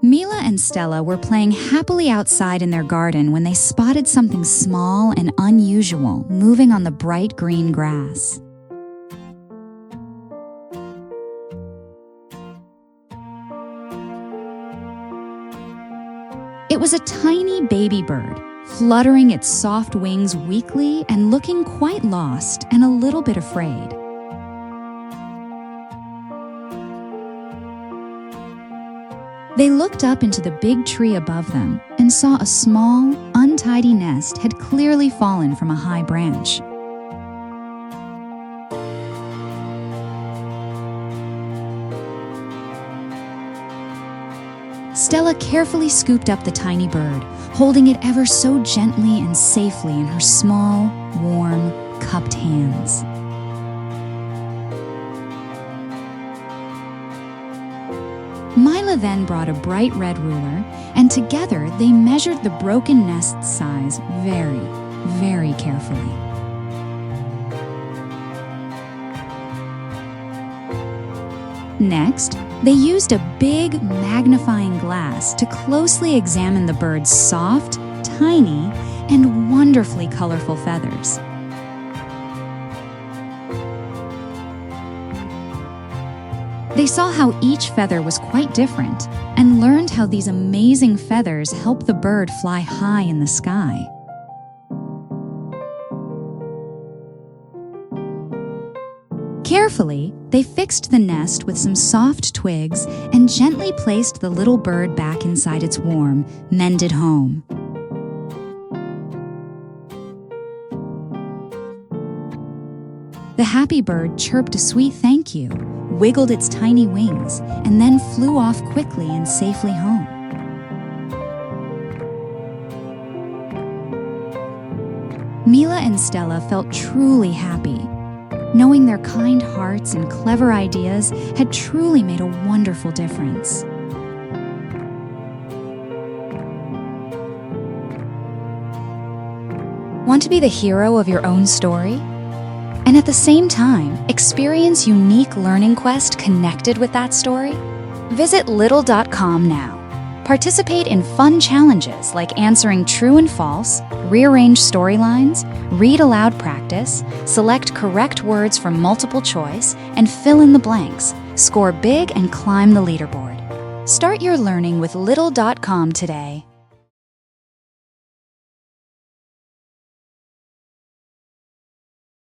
Mila and Stella were playing happily outside in their garden when they spotted something small and unusual moving on the bright green grass. It was a tiny baby bird, fluttering its soft wings weakly and looking quite lost and a little bit afraid. They looked up into the big tree above them and saw a small, untidy nest had clearly fallen from a high branch. Stella carefully scooped up the tiny bird, holding it ever so gently and safely in her small, warm, cupped hands. Mila then brought a bright red ruler, and together they measured the broken nest's size very, very carefully. Next, they used a big magnifying glass to closely examine the bird's soft, tiny, and wonderfully colorful feathers. They saw how each feather was quite different and learned how these amazing feathers help the bird fly high in the sky. Carefully, they fixed the nest with some soft twigs and gently placed the little bird back inside its warm, mended home. The happy bird chirped a sweet thank you, wiggled its tiny wings, and then flew off quickly and safely home. Mila and Stella felt truly happy, knowing their kind hearts and clever ideas had truly made a wonderful difference. Want to be the hero of your own story? And at the same time, experience unique learning quest connected with that story? Visit Littale.com now. Participate in fun challenges like answering true and false, rearrange storylines, read aloud practice, select correct words from multiple choice, and fill in the blanks. Score big and climb the leaderboard. Start your learning with Littale.com today.